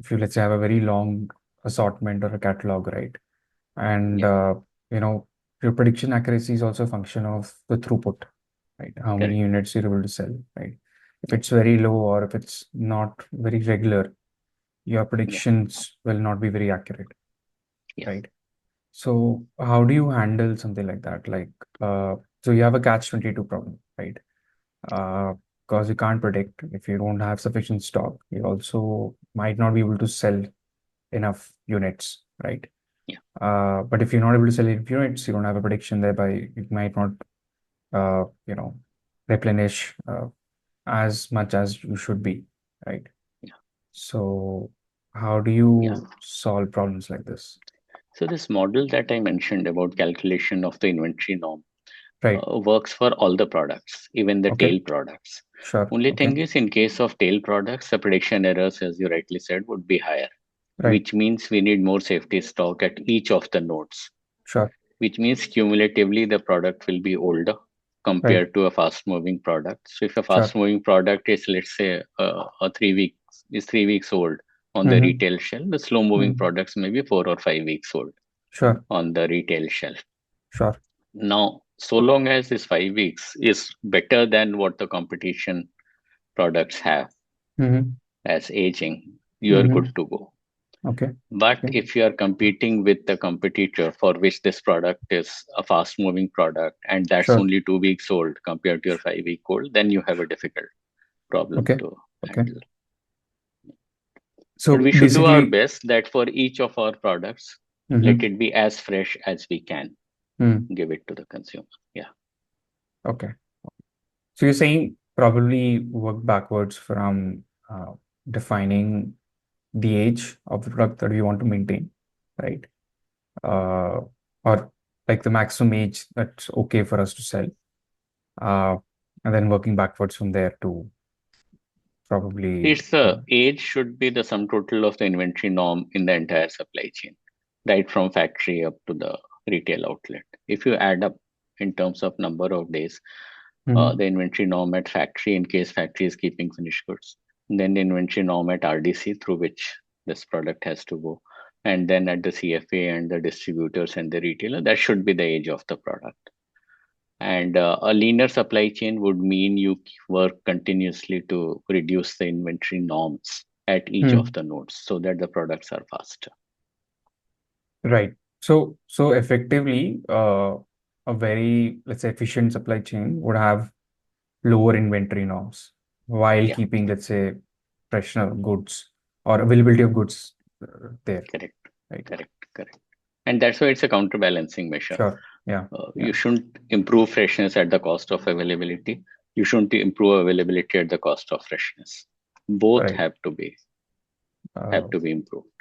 if you, let's say, have a very long assortment or a catalog, right? And Yeah, you know, your prediction accuracy is also a function of the throughput, right? How many correct. units you're able to sell, right? If Yeah, it's very low or if it's not very regular, your yeah, predictions will not be very accurate, yeah, right? So how do you handle something like that? Like, uh, so you have a catch-22 problem, right? Uh, because you can't predict if you don't have sufficient stock. You also might not be able to sell enough units, right? yeah, But if you're not able to sell enough units, you don't have a prediction, thereby you might not, you know, replenish as much as you should be, right? yeah, So how do yeah. you solve problems like this? So this model that I mentioned about calculation of the inventory norm Right. works for all the products, even the Okay. tail products. Sure. Only Okay. thing is, in case of tail products, the prediction errors, as you rightly said, would be higher, Right. which means we need more safety stock at each of the nodes, Sure. which means cumulatively the product will be older Right. compared to a fast moving product. So if a fast Sure. moving product is, let's say, a 3 weeks is 3 weeks old on the Mm-hmm. retail shelf, the slow moving Mm-hmm. products may be 4 or 5 weeks old Sure. on the retail shelf. Sure. Now, so long as this 5 weeks is better than what the competition products have Mm-hmm. as aging, you are good Mm-hmm. to go. Okay. But Okay. if you are competing with the competitor for which this product is a fast moving product and that's Sure. only 2 weeks old compared to your 5 week old, then you have a difficult problem Okay. to Okay. handle. But So we should do our basically, best that for each of our products, let mm-hmm. it be as fresh as we can Mm. give it to the consumer. Yeah. Okay. So you're saying probably work backwards from defining the age of the product that you want to maintain, right? Uh, or like the maximum age that's okay for us to sell. Uh, and then working backwards from there to probably, It's the age should be the sum total of the inventory norm in the entire supply chain, right from factory up to the retail outlet. If you add up in terms of number of days, Mhm. the inventory norm at factory in case factory is keeping finished goods, then the inventory norm at RDC through which this product has to go, and then at the CFA and the distributors and the retailer, that should be the age of the product. And a leaner supply chain would mean you work continuously to reduce the inventory norms at each of Hmm. the nodes so that the products are faster. Right. So effectively, a very, let's say, efficient supply chain would have lower inventory norms while Yeah, keeping, let's say, fresher goods or availability of goods there, correct, right? correct, correct. And that's why it's a counterbalancing measure. Sure. Yeah. You Yeah. shouldn't improve freshness at the cost of availability. You shouldn't improve availability at the cost of freshness. Both Right. Uh, have to be improved.